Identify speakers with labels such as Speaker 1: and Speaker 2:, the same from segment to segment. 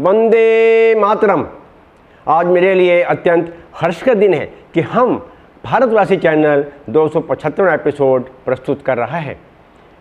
Speaker 1: वंदे मातरम। आज मेरे लिए अत्यंत हर्ष का दिन है कि हम भारतवासी चैनल 275 एपिसोड प्रस्तुत कर रहा है।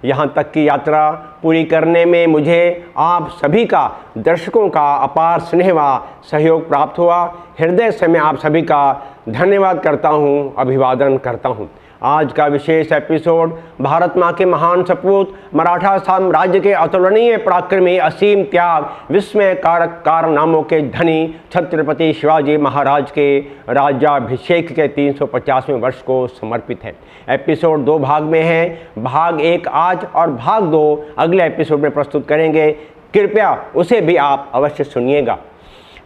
Speaker 1: यहाँ तक की यात्रा पूरी करने में मुझे आप सभी का, दर्शकों का अपार स्नेह व सहयोग प्राप्त हुआ। हृदय से मैं आप सभी का धन्यवाद करता हूँ, अभिवादन करता हूँ। आज का विशेष एपिसोड भारत माँ के महान सपूत, मराठा साम्राज्य के अतुलनीय पराक्रमी, असीम त्याग, विस्मय कारक कारनामों के धनी छत्रपति शिवाजी महाराज के राज्याभिषेक के 350वें वर्ष को समर्पित है। एपिसोड 2 भाग में है। भाग 1 आज और भाग 2 अगले एपिसोड में प्रस्तुत करेंगे। कृपया उसे भी आप अवश्य सुनिएगा।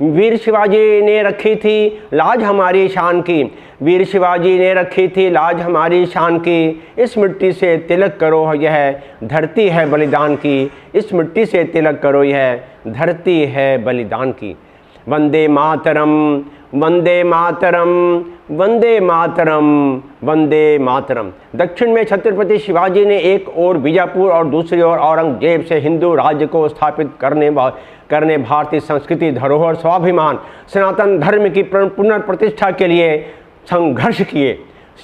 Speaker 1: वीर शिवाजी ने रखी थी लाज हमारी शान की, वीर शिवाजी ने रखी थी लाज हमारी शान की। इस मिट्टी से तिलक करो, यह धरती है बलिदान की। इस मिट्टी से तिलक करो, यह धरती है बलिदान की। वंदे मातरम, वंदे मातरम, वंदे मातरम, वंदे मातरम। दक्षिण में छत्रपति शिवाजी ने एक ओर बीजापुर और दूसरी ओर औरंगजेब से हिंदू राज्य को स्थापित करने भारतीय संस्कृति, धरोहर, स्वाभिमान, सनातन धर्म की पुनर्प्रतिष्ठा के लिए संघर्ष किए।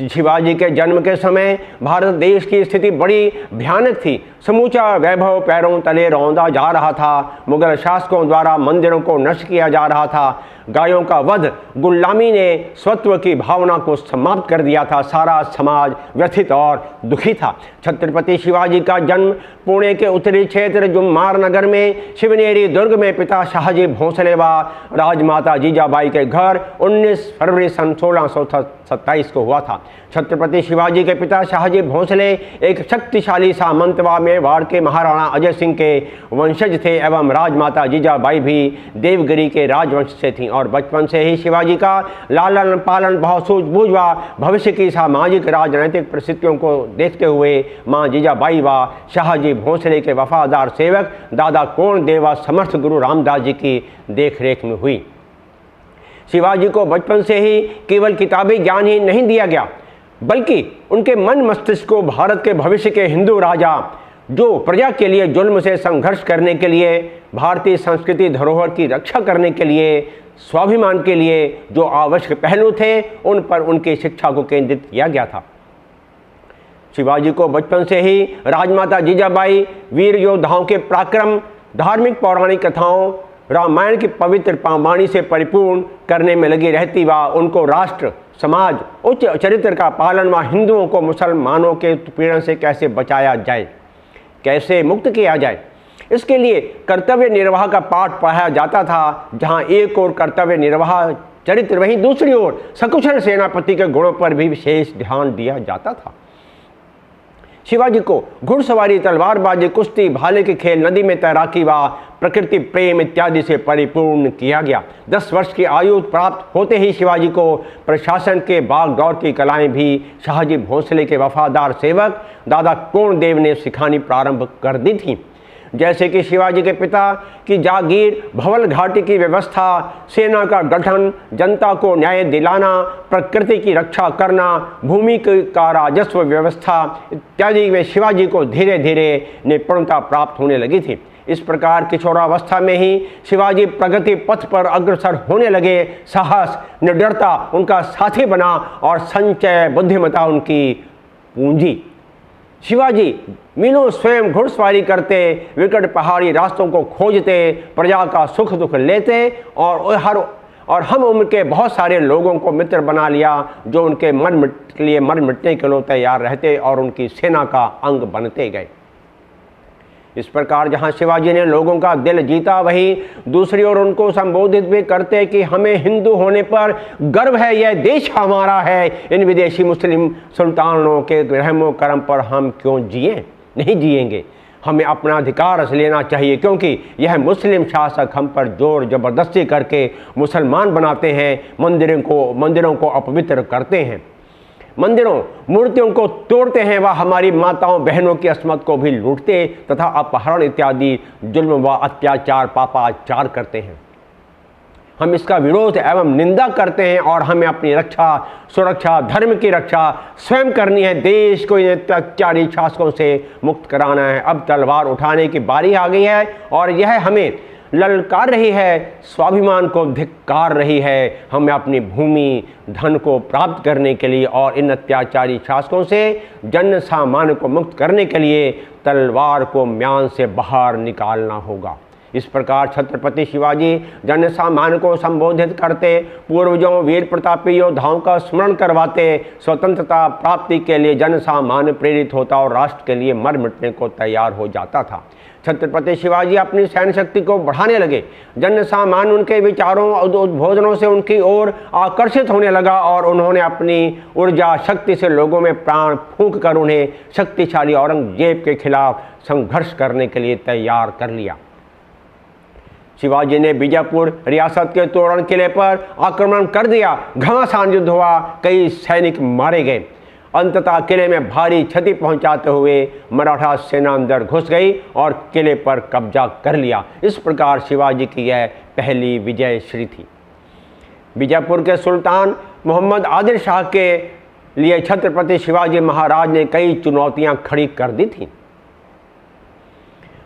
Speaker 1: शिवाजी के जन्म के समय भारत देश की स्थिति बड़ी भयानक थी। समूचा वैभव पैरों तले रौंदा जा रहा था। मुगल शासकों द्वारा मंदिरों को नष्ट किया जा रहा था। गायों का वध, गुलामी ने स्वत्व की भावना को समाप्त कर दिया था। सारा समाज व्यथित और दुखी था। छत्रपति शिवाजी का जन्म पुणे के उत्तरी क्षेत्र जुम्मार नगर में शिवनेरी दुर्ग में पिता शाहजी भोंसले व राजमाता जीजाबाई के घर 19 फरवरी सन 1627 को हुआ था। छत्रपति शिवाजी के पिता शाहजी भोंसले एक शक्तिशाली सामंत व मेवाड़ के महाराणा अजय सिंह के वंशज थे एवं राजमाता जीजाबाई भी देवगिरी के राजवंश से थीं और बचपन से ही शिवाजी का लालन पालन बहुत सूझबूझ व भविष्य की सामाजिक राजनैतिक परिस्थितियों को देखते हुए मां जीजाबाई व शाहजी भोंसले के वफादार सेवक दादा कोंडदेव व समर्थ गुरु रामदास जी की देखरेख में हुई। शिवाजी को बचपन से ही केवल किताबी ज्ञान ही नहीं दिया गया, बल्कि उनके मन मस्तिष्क को भारत के भविष्य के हिंदू राजा, जो प्रजा के लिए जुल्म से संघर्ष करने के लिए, भारतीय संस्कृति धरोहर की रक्षा करने के लिए, स्वाभिमान के लिए जो आवश्यक पहलू थे, उन पर उनकी शिक्षा को केंद्रित किया गया था। शिवाजी को बचपन से ही राजमाता जीजाबाई वीर योद्धाओं के पराक्रम, धार्मिक पौराणिक कथाओं, रामायण की पवित्र वाणी से परिपूर्ण करने में लगी रहती व उनको राष्ट्र, समाज, उच्च चरित्र का पालन व हिंदुओं को मुसलमानों के उत्पीड़न से कैसे बचाया जाए, कैसे मुक्त किया जाए, इसके लिए कर्तव्य निर्वाह का पाठ पढ़ाया जाता था। जहां एक ओर कर्तव्य निर्वाह चरित्र, वहीं दूसरी ओर सकुशल सेनापति के गुणों पर भी विशेष ध्यान दिया जाता था। शिवाजी को घुड़सवारी, तलवारबाजी, कुश्ती, भाले के खेल, नदी में तैराकी व प्रकृति प्रेम इत्यादि से परिपूर्ण किया गया। 10 वर्ष की आयु प्राप्त होते ही शिवाजी को प्रशासन के बागडोर की कलाएं भी शाहजी भोंसले के वफादार सेवक दादा कोंडदेव ने सिखानी प्रारंभ कर दी थी। जैसे कि शिवाजी के पिता की जागीर, भवल घाटी की व्यवस्था, सेना का गठन, जनता को न्याय दिलाना, प्रकृति की रक्षा करना, भूमि का राजस्व व्यवस्था इत्यादि में शिवाजी को धीरे धीरे निपुणता प्राप्त होने लगी थी। इस प्रकार किशोरावस्था में ही शिवाजी प्रगति पथ पर अग्रसर होने लगे। साहस, निडरता उनका साथी बना और संचय बुद्धिमत्ता उनकी पूंजी। शिवाजी मीलों स्वयं घुड़सवारी करते, विकट पहाड़ी रास्तों को खोजते, प्रजा का सुख दुख लेते और हम उम्र के बहुत सारे लोगों को मित्र बना लिया जो उनके मर मिटने के लिए तैयार रहते और उनकी सेना का अंग बनते गए। इस प्रकार जहां शिवाजी ने लोगों का दिल जीता, वहीं दूसरी ओर उनको संबोधित भी करते कि हमें हिंदू होने पर गर्व है, यह देश हमारा है, इन विदेशी मुस्लिम सुल्तानों के रहमो करम पर हम क्यों जिए, नहीं जिएंगे। हमें अपना अधिकार लेना चाहिए, क्योंकि यह मुस्लिम शासक हम पर जोर जबरदस्ती करके मुसलमान बनाते हैं, मंदिरों को अपवित्र करते हैं, मंदिरों मूर्तियों को तोड़ते हैं, वह हमारी माताओं बहनों की अस्मत को भी लूटते तथा अपहरण इत्यादि जुल्म व अत्याचार पापाचार करते हैं। हम इसका विरोध एवं निंदा करते हैं और हमें अपनी रक्षा, सुरक्षा, धर्म की रक्षा स्वयं करनी है। देश को इन अत्याचारी शासकों से मुक्त कराना है। अब तलवार उठाने की बारी आ गई है और यह हमें ललकार रही है, स्वाभिमान को धिक्कार रही है। हमें अपनी भूमि धन को प्राप्त करने के लिए और इन अत्याचारी शासकों से जन सामान्य को मुक्त करने के लिए तलवार को म्यान से बाहर निकालना होगा। इस प्रकार छत्रपति शिवाजी जन सामान्य को संबोधित करते, पूर्वजों वीर प्रतापी योद्धाओं का स्मरण करवाते, स्वतंत्रता प्राप्ति के लिए जन सामान्य प्रेरित होता और राष्ट्र के लिए मर मिटने को तैयार हो जाता था। छत्रपति शिवाजी अपनी सैन्य शक्ति को बढ़ाने लगे। जन सामान्य उनके विचारों और उद्बोधनों से उनकी ओर आकर्षित होने लगा और उन्होंने अपनी ऊर्जा शक्ति से लोगों में प्राण फूंक कर उन्हें शक्तिशाली औरंगजेब के खिलाफ संघर्ष करने के लिए तैयार कर लिया। शिवाजी ने बीजापुर रियासत के तोरण किले पर आक्रमण कर दिया। घमासान युद्ध हुआ, कई सैनिक मारे गए। अंततः किले में भारी क्षति पहुंचाते हुए मराठा सेना अंदर घुस गई और किले पर कब्जा कर लिया। इस प्रकार शिवाजी की यह पहली विजय श्री थी। बीजापुर के सुल्तान मोहम्मद आदिल शाह के लिए छत्रपति शिवाजी महाराज ने कई चुनौतियां खड़ी कर दी थी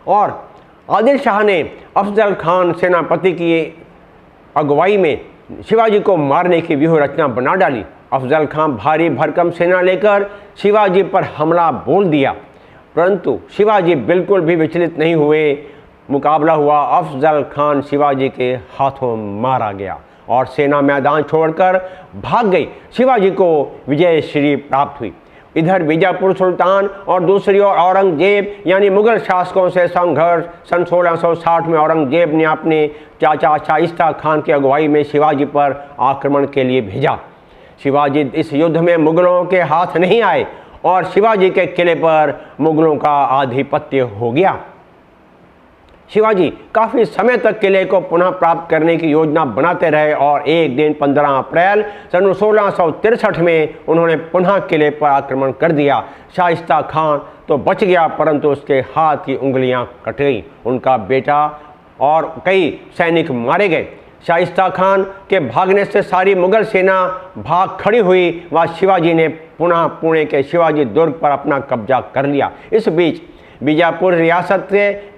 Speaker 1: और आदिल शाह ने अफजल खान सेनापति की अगुवाई में शिवाजी को मारने की व्यूह रचना बना डाली। अफजल खान भारी भरकम सेना लेकर शिवाजी पर हमला बोल दिया, परंतु शिवाजी बिल्कुल भी विचलित नहीं हुए। मुकाबला हुआ, अफजल खान शिवाजी के हाथों मारा गया और सेना मैदान छोड़कर भाग गई। शिवाजी को विजय श्री प्राप्त हुई। इधर बीजापुर सुल्तान और दूसरी ओर औरंगजेब यानी मुगल शासकों से संघर्ष। सन 1660 में औरंगजेब ने अपने चाचा शाइस्ता खान की अगुवाई में शिवाजी पर आक्रमण के लिए भेजा। शिवाजी इस युद्ध में मुगलों के हाथ नहीं आए और शिवाजी के किले पर मुगलों का आधिपत्य हो गया। शिवाजी काफ़ी समय तक किले को पुनः प्राप्त करने की योजना बनाते रहे और एक दिन 15 अप्रैल सन 1663 में उन्होंने पुनः किले पर आक्रमण कर दिया। शाइस्ता खान तो बच गया, परंतु उसके हाथ की उंगलियां कट गईं। उनका बेटा और कई सैनिक मारे गए। शाइस्ता खान के भागने से सारी मुगल सेना भाग खड़ी हुई व शिवाजी ने पुनः पुणे के शिवाजी दुर्ग पर अपना कब्जा कर लिया। इस बीच बीजापुर रियासत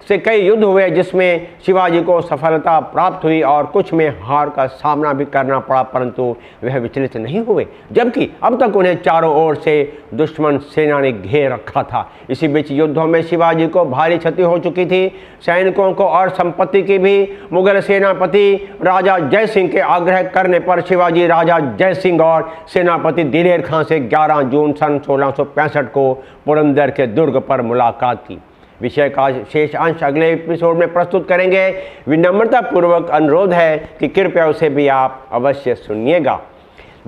Speaker 1: से कई युद्ध हुए जिसमें शिवाजी को सफलता प्राप्त हुई और कुछ में हार का सामना भी करना पड़ा, परंतु वह विचलित नहीं हुए, जबकि अब तक उन्हें चारों ओर से दुश्मन सेना ने घेर रखा था। इसी बीच युद्धों में शिवाजी को भारी क्षति हो चुकी थी। सैनिकों को और संपत्ति की भी मुगल सेनापति राजा जय सिंह के आग्रह करने पर शिवाजी राजा जय सिंह और सेनापति दिलेर खां से 11 जून सन 1665 को पुरंदर के दुर्ग पर मुलाकात की। विषय का शेष अंश अगले एपिसोड में प्रस्तुत करेंगे। विनम्रतापूर्वक अनुरोध है कि कृपया उसे भी आप अवश्य सुनिएगा।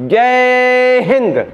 Speaker 1: जय हिंद।